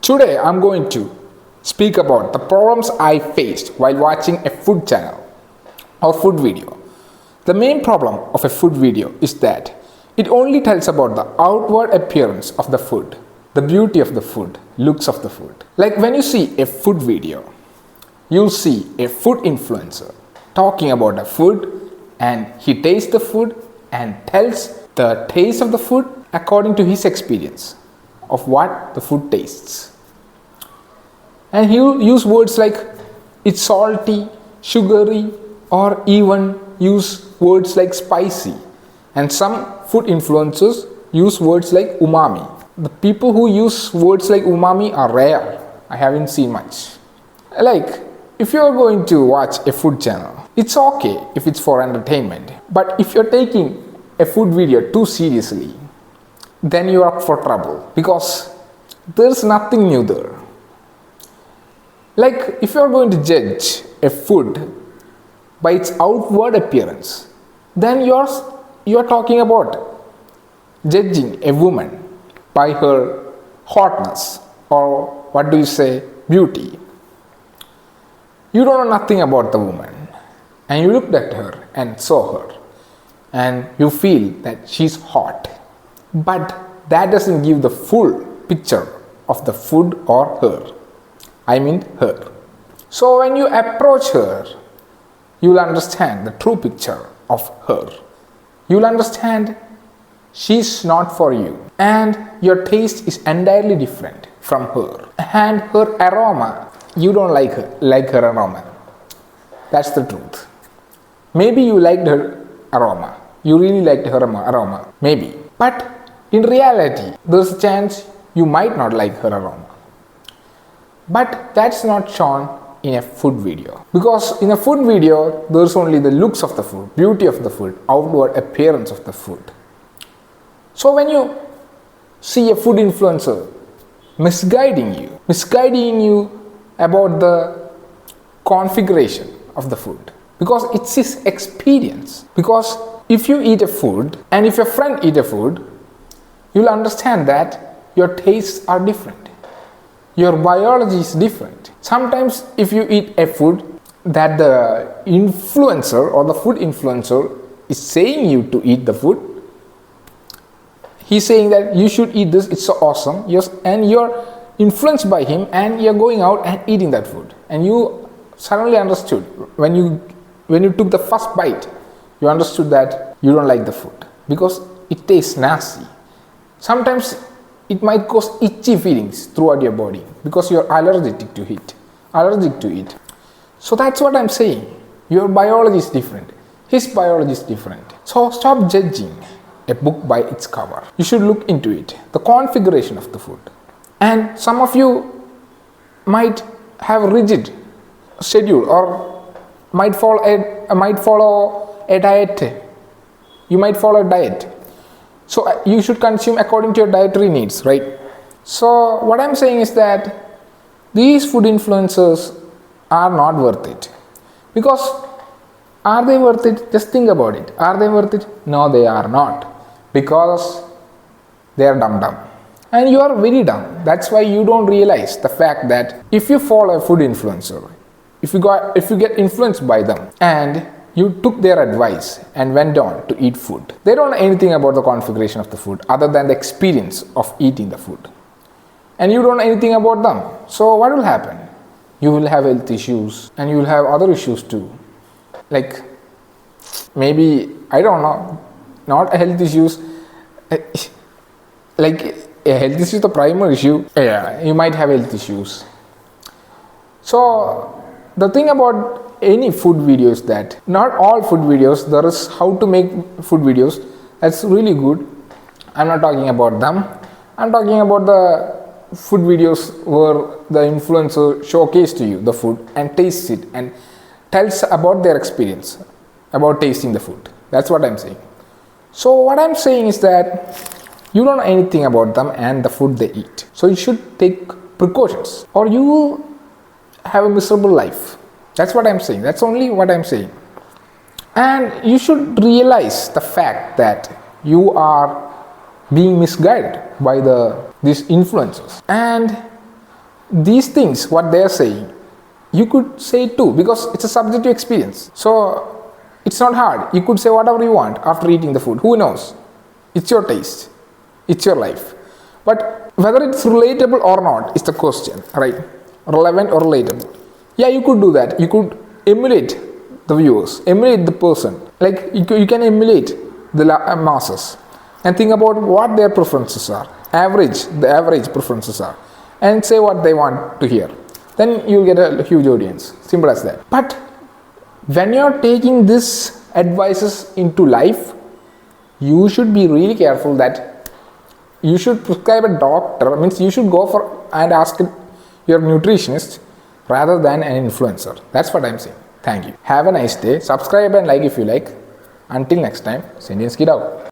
Today I'm going to speak about the problems I faced while watching a food channel or food video. The main problem of a food video is that it only tells about the outward appearance of the food, the beauty of the food, looks of the food. Like when you see a food video, you'll see a food influencer talking about a food, and he tastes the food and tells the taste of the food according to his experience of what the food tastes. And he'll use words like it's salty, sugary, or even use words like spicy. And some food influencers use words like umami. The people who use words like umami are rare. I haven't seen much. Like, if you're going to watch a food channel, it's okay if it's for entertainment. But if you're taking a food video too seriously, then you're up for trouble because there's nothing new there. Like, if you're going to judge a food by its outward appearance, then you're talking about judging a woman by her hotness, or what do you say, beauty. You don't know nothing about the woman, and you looked at her and saw her, and you feel that she's hot. But that doesn't give the full picture of the food or her. I mean her. So when you approach her, you'll understand the true picture of her. You'll understand she's not for you, and your taste is entirely different from her. And her aroma, you don't like her aroma. That's the truth. Maybe you liked her aroma. You really liked her aroma. Maybe. But in reality, there's a chance you might not like her aroma. But that's not shown in a food video. Because in a food video, there's only the looks of the food, beauty of the food, outward appearance of the food. So when you see a food influencer misguiding you about the configuration of the food, because it's his experience. Because if you eat a food and if your friend eat a food, you'll understand that your tastes are different. Your biology is different. Sometimes if you eat a food that the influencer or the food influencer is saying you to eat the food, he's saying that you should eat this, it's so awesome, and you're influenced by him and you're going out and eating that food. And you suddenly understood, when you took the first bite, you understood that you don't like the food because it tastes nasty. Sometimes it might cause itchy feelings throughout your body because you're allergic to it. So that's what I'm saying. Your biology is different. His biology is different. So stop judging a book by its cover. You should look into it, the configuration of the food. And some of you might have a rigid schedule or might follow a diet. You might follow a diet. So you should consume according to your dietary needs, right? So what I'm saying is that these food influencers are not worth it. Because are they worth it? Just think about it. Are they worth it? No, they are not. Because they are dumb. And you are very dumb. That's why you don't realize the fact that if you follow a food influencer, if you get influenced by them and you took their advice and went on to eat food, they don't know anything about the configuration of the food other than the experience of eating the food. And you don't know anything about them. So what will happen? You will have health issues and you will have other issues too. Like maybe, I don't know, not health issues, like a health issue is the primary issue. Yeah, you might have health issues. So the thing about any food video is that not all food videos, there is how to make food videos. That's really good. I'm not talking about them. I'm talking about the food videos where the influencer showcases to you the food and tastes it and tells about their experience about tasting the food. That's what I'm saying. So what I'm saying is that you don't know anything about them and the food they eat. So you should take precautions or you will have a miserable life. That's what I'm saying. That's only what I'm saying. And you should realize the fact that you are being misguided by these influencers. And these things, what they are saying, you could say it too, because it's a subjective experience. So it's not hard. You could say whatever you want after eating the food. Who knows? It's your taste. It's your life. But whether it's relatable or not is the question, right? Relevant or relatable. Yeah, you could do that. You could emulate the viewers, emulate the person. Like you can emulate the masses and think about what their preferences are, the average preferences are, and say what they want to hear. Then you'll get a huge audience. Simple as that. But when you're taking this advices into life, you should be really careful that you should prescribe a doctor, means you should go for and ask your nutritionist rather than an influencer. That's what I'm saying. Thank you. Have a nice day. Subscribe and like if you like. Until next time, Sentience Kid out.